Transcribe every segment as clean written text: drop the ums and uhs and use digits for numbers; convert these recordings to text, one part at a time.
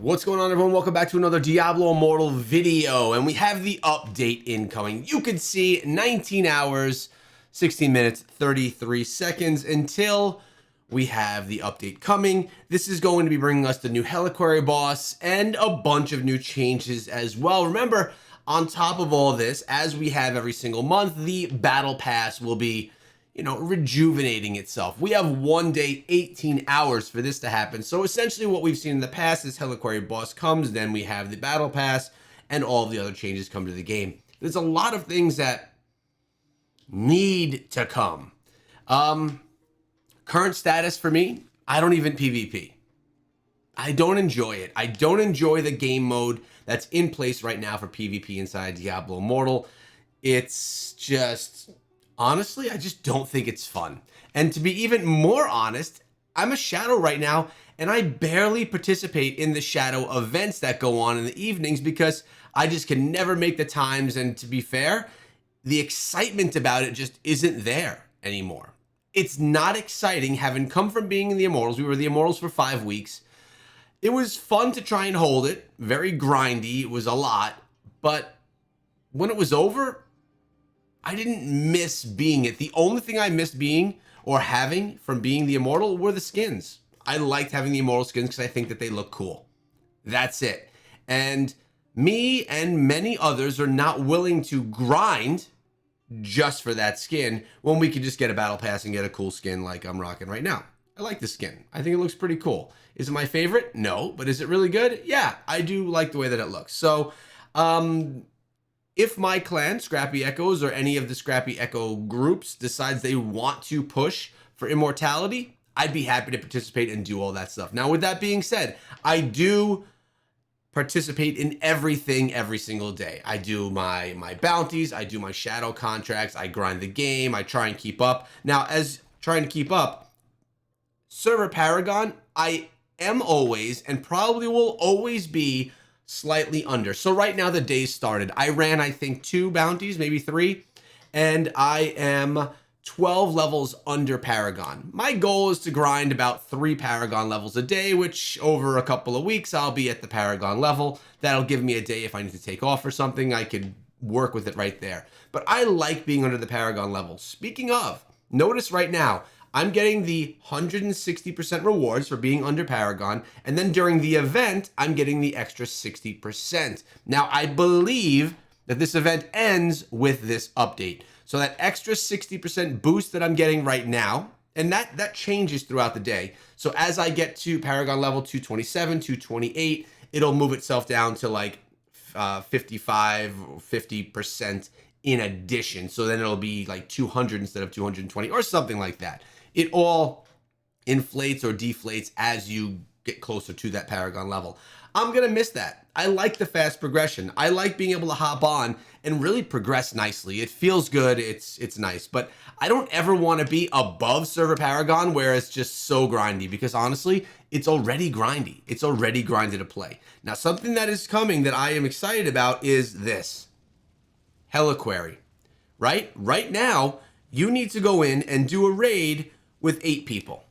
What's going on, everyone? Welcome back to another Diablo Immortal video, and we have the update incoming. You can see 19 hours, 16 minutes, 33 seconds until we have the update coming. This is going to be bringing us the new Heliquary boss and a bunch of new changes as well. Remember, on top of all this, as we have every single month, the Battle Pass will be rejuvenating itself. We have 1 day, 18 hours for this to happen. So essentially what we've seen in the past is Heliquary boss comes, then we have the battle pass, and all the other changes come to the game. There's a lot of things that need to come. Current status for me, I don't even PvP. I don't enjoy it. I don't enjoy the game mode that's in place right now for PvP inside Diablo Immortal. It's just... honestly, I just don't think it's fun. And to be even more honest, I'm a shadow right now, and I barely participate in the shadow events that go on in the evenings because I just can never make the times. And to be fair, the excitement about it just isn't there anymore. It's not exciting having come from being in the Immortals. We were the Immortals for 5 weeks. It was fun to try and hold it, very grindy. It was a lot, but when it was over, I didn't miss being it. The only thing I missed being or having from being the Immortal were the skins. I liked having the Immortal skins because I think that they look cool. That's it. And me and many others are not willing to grind just for that skin when we could just get a battle pass and get a cool skin like I'm rocking right now. I like the skin. I think it looks pretty cool. Is it my favorite? No. But is it really good? Yeah, I do like the way that it looks. So, if my clan, Scrappy Echoes, or any of the Scrappy Echo groups decides they want to push for immortality, I'd be happy to participate and do all that stuff. Now, with that being said, I do participate in everything every single day. I do my bounties, I do my shadow contracts, I grind the game, I try and keep up. Now, as trying to keep up, Server Paragon, I am always and probably will always be slightly under. So right now the day started. I ran, I think, 2 bounties, maybe 3, and I am 12 levels under Paragon. My goal is to grind about 3 Paragon levels a day, which over a couple of weeks, I'll be at the Paragon level. That'll give me a day if I need to take off or something. I could work with it right there. But I like being under the Paragon level. Speaking of, notice right now, I'm getting the 160% rewards for being under Paragon, and then during the event, I'm getting the extra 60%. Now, I believe that this event ends with this update. So that extra 60% boost that I'm getting right now, and that changes throughout the day. So as I get to Paragon level 227, 228, it'll move itself down to like 55, 50% in addition. So then it'll be like 200 instead of 220 or something like that. It all inflates or deflates as you get closer to that Paragon level. I'm going to miss that. I like the fast progression. I like being able to hop on and really progress nicely. It feels good. It's nice. But I don't ever want to be above Server Paragon where it's just so grindy because honestly, it's already grindy. It's already grindy to play. Now, something that is coming that I am excited about is this. Heliquary. Right now, you need to go in and do a raid with 8 people.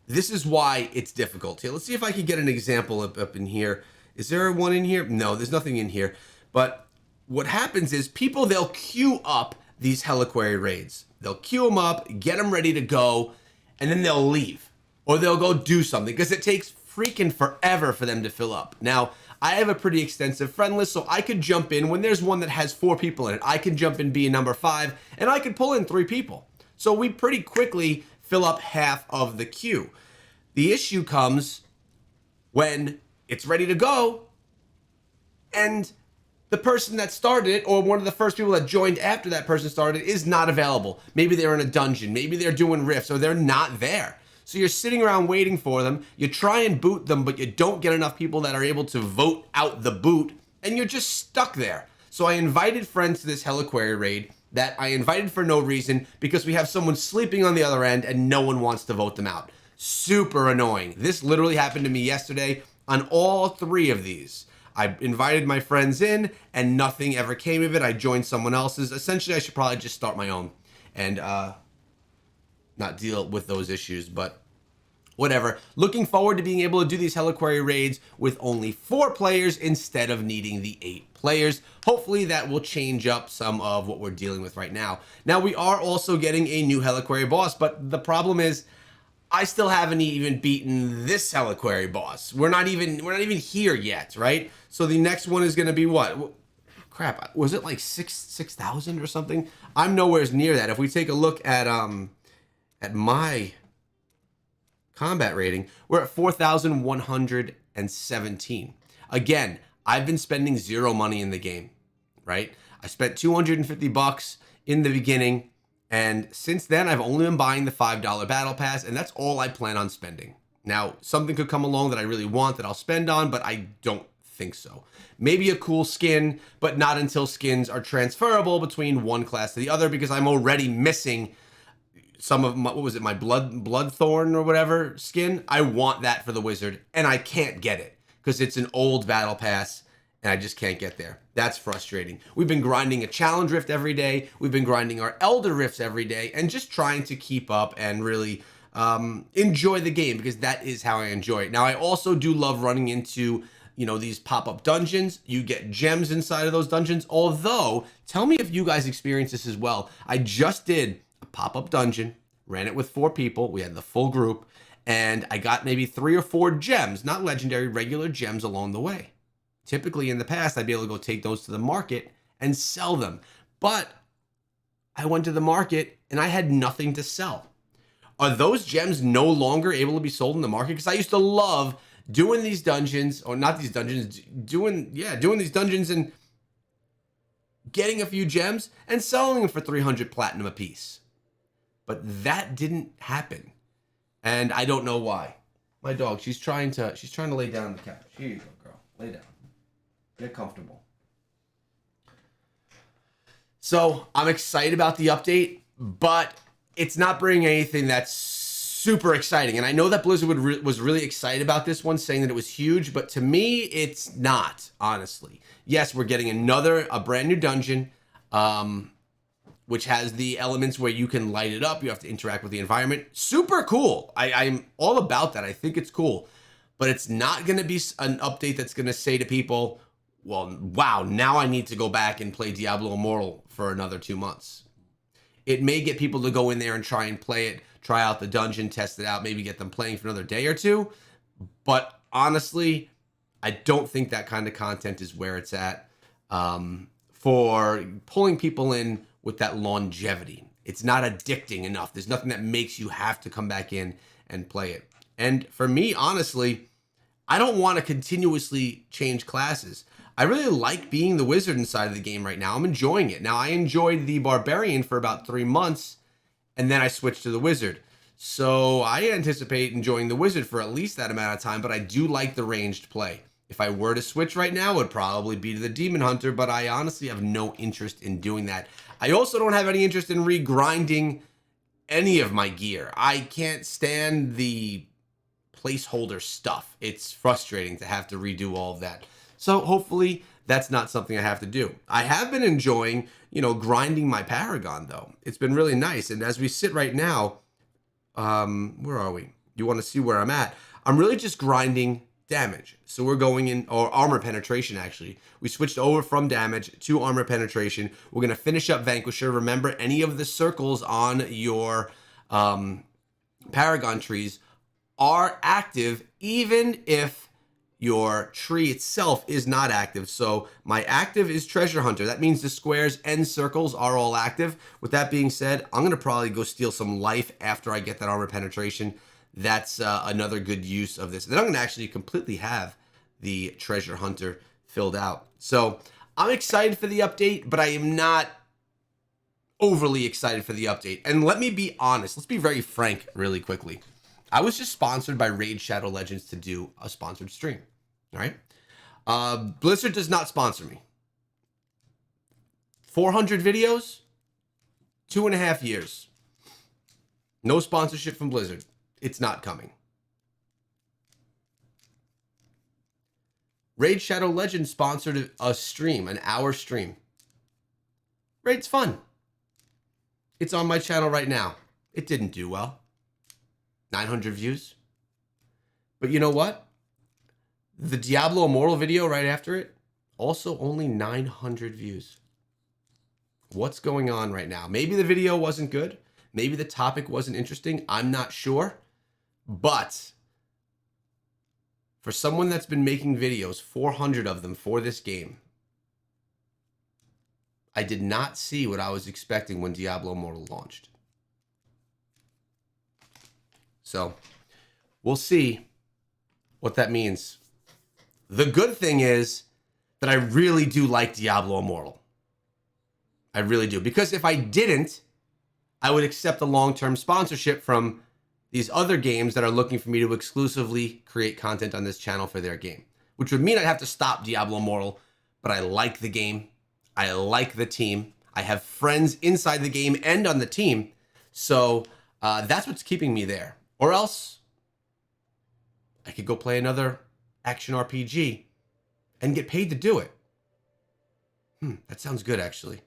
This is why it's difficult. Here, let's see if I can get an example up in here. Is there one in here? No, there's nothing in here. But what happens is people, they'll queue up these Heliquary raids. They'll queue them up, get them ready to go, and then they'll leave. Or they'll go do something because it takes freaking forever for them to fill up. Now, I have a pretty extensive friend list, so I could jump in when there's one that has 4 people in it. I can jump in, be a number 5, and I could pull in 3 people. So we pretty quickly fill up half of the queue. The issue comes when it's ready to go and the person that started it or one of the first people that joined after that person started is not available. Maybe they're in a dungeon, maybe they're doing rifts, or they're not there. So you're sitting around waiting for them. You try and boot them, but you don't get enough people that are able to vote out the boot, and you're just stuck there. So I invited friends to this Heliquary raid that I invited for no reason because we have someone sleeping on the other end and no one wants to vote them out. Super annoying. This literally happened to me yesterday on all 3 of these. I invited my friends in and nothing ever came of it. I joined someone else's. Essentially, I should probably just start my own and not deal with those issues. But whatever. Looking forward to being able to do these Heliquary raids with only 4 players instead of needing the 8 players. Hopefully that will change up some of what we're dealing with right now. Now we are also getting a new Heliquary boss, but the problem is I still haven't even beaten this Heliquary boss. We're not even here yet, right? So the next one is going to be what? Crap, was it like 6,000 or something? I'm nowhere near that. If we take a look at my combat rating, we're at 4,117. Again, I've been spending 0 money in the game, right? I spent 250 bucks in the beginning, and since then I've only been buying the $5 battle pass, and that's all I plan on spending. Now, something could come along that I really want that I'll spend on, but I don't think so. Maybe a cool skin, but not until skins are transferable between one class to the other, because I'm already missing some of my, what was it, my Bloodthorn or whatever skin. I want that for the wizard, and I can't get it because it's an old battle pass and I just can't get there. That's frustrating. We've been grinding a challenge rift every day. We've been grinding our elder rifts every day and just trying to keep up and really enjoy the game, because that is how I enjoy it. Now, I also do love running into, you know, these pop-up dungeons. You get gems inside of those dungeons. Although, tell me if you guys experience this as well. I just did a pop-up dungeon, ran it with 4 people. We had the full group, and I got maybe 3 or 4 gems, not legendary, regular gems along the way. Typically in the past, I'd be able to go take those to the market and sell them. But I went to the market and I had nothing to sell. Are those gems no longer able to be sold in the market? Because I used to love doing these dungeons, or not these dungeons, doing these dungeons and getting a few gems and selling them for 300 platinum a piece. But that didn't happen, and I don't know why. My dog, she's trying to lay down on the couch. Here you go, girl. Lay down. Get comfortable. So I'm excited about the update, but it's not bringing anything that's super exciting. And I know that Blizzard was really excited about this one, saying that it was huge, but to me, it's not, honestly. Yes, we're getting a brand new dungeon, which has the elements where you can light it up. You have to interact with the environment. Super cool. I'm all about that. I think it's cool. But it's not going to be an update that's going to say to people, well, wow, now I need to go back and play Diablo Immortal for another 2 months. It may get people to go in there and try and play it, try out the dungeon, test it out, maybe get them playing for another day or 2. But honestly, I don't think that kind of content is where it's at for pulling people in with that longevity. It's not addicting enough. There's nothing that makes you have to come back in and play it. And for me, honestly, I don't want to continuously change classes. I really like being the wizard inside of the game right now. I'm enjoying it. Now, I enjoyed the barbarian for about 3 months, and then I switched to the wizard. So I anticipate enjoying the wizard for at least that amount of time, but I do like the ranged play. If I were to switch right now, it would probably be to the demon hunter, but I honestly have no interest in doing that. I also don't have any interest in regrinding any of my gear. I can't stand the placeholder stuff. It's frustrating to have to redo all of that. So hopefully that's not something I have to do. I have been enjoying, grinding my Paragon though. It's been really nice. And as we sit right now, where are we? You want to see where I'm at? I'm really just grinding damage. So we're going in, or armor penetration actually. We switched over from damage to armor penetration. We're going to finish up Vanquisher. Remember, any of the circles on your Paragon trees are active even if your tree itself is not active. So my active is Treasure Hunter. That means the squares and circles are all active. With that being said, I'm going to probably go steal some life after I get that armor penetration. That's another good use of this. Then I'm going to actually completely have the Treasure Hunter filled out. So I'm excited for the update, but I am not overly excited for the update. And let me be honest. Let's be very frank really quickly. I was just sponsored by Raid Shadow Legends to do a sponsored stream. All right. Blizzard does not sponsor me. 400 videos, 2.5 years. No sponsorship from Blizzard. It's not coming. Raid Shadow Legends sponsored a stream, an hour stream. Raid's fun. It's on my channel right now. It didn't do well. 900 views. But you know what? The Diablo Immortal video right after it, also only 900 views. What's going on right now? Maybe the video wasn't good. Maybe the topic wasn't interesting. I'm not sure. But for someone that's been making videos, 400 of them for this game, I did not see what I was expecting when Diablo Immortal launched. So we'll see what that means. The good thing is that I really do like Diablo Immortal. I really do. Because if I didn't, I would accept a long-term sponsorship from these other games that are looking for me to exclusively create content on this channel for their game, which would mean I'd have to stop Diablo Immortal. But I like the game. I like the team. I have friends inside the game and on the team. So that's what's keeping me there. Or else I could go play another action RPG and get paid to do it. That sounds good, actually.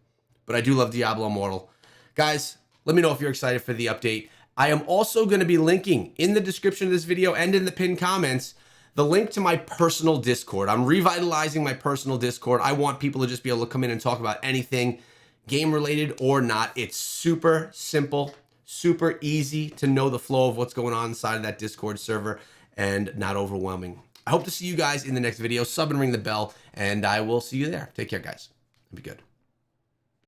But I do love Diablo Immortal. Guys, let me know if you're excited for the update. I am also going to be linking in the description of this video and in the pinned comments the link to my personal Discord. I'm revitalizing my personal Discord. I want people to just be able to come in and talk about anything game related or not. It's super simple, super easy to know the flow of what's going on inside of that Discord server and not overwhelming. I hope to see you guys in the next video. Sub and ring the bell, and I will see you there. Take care, guys. Be good.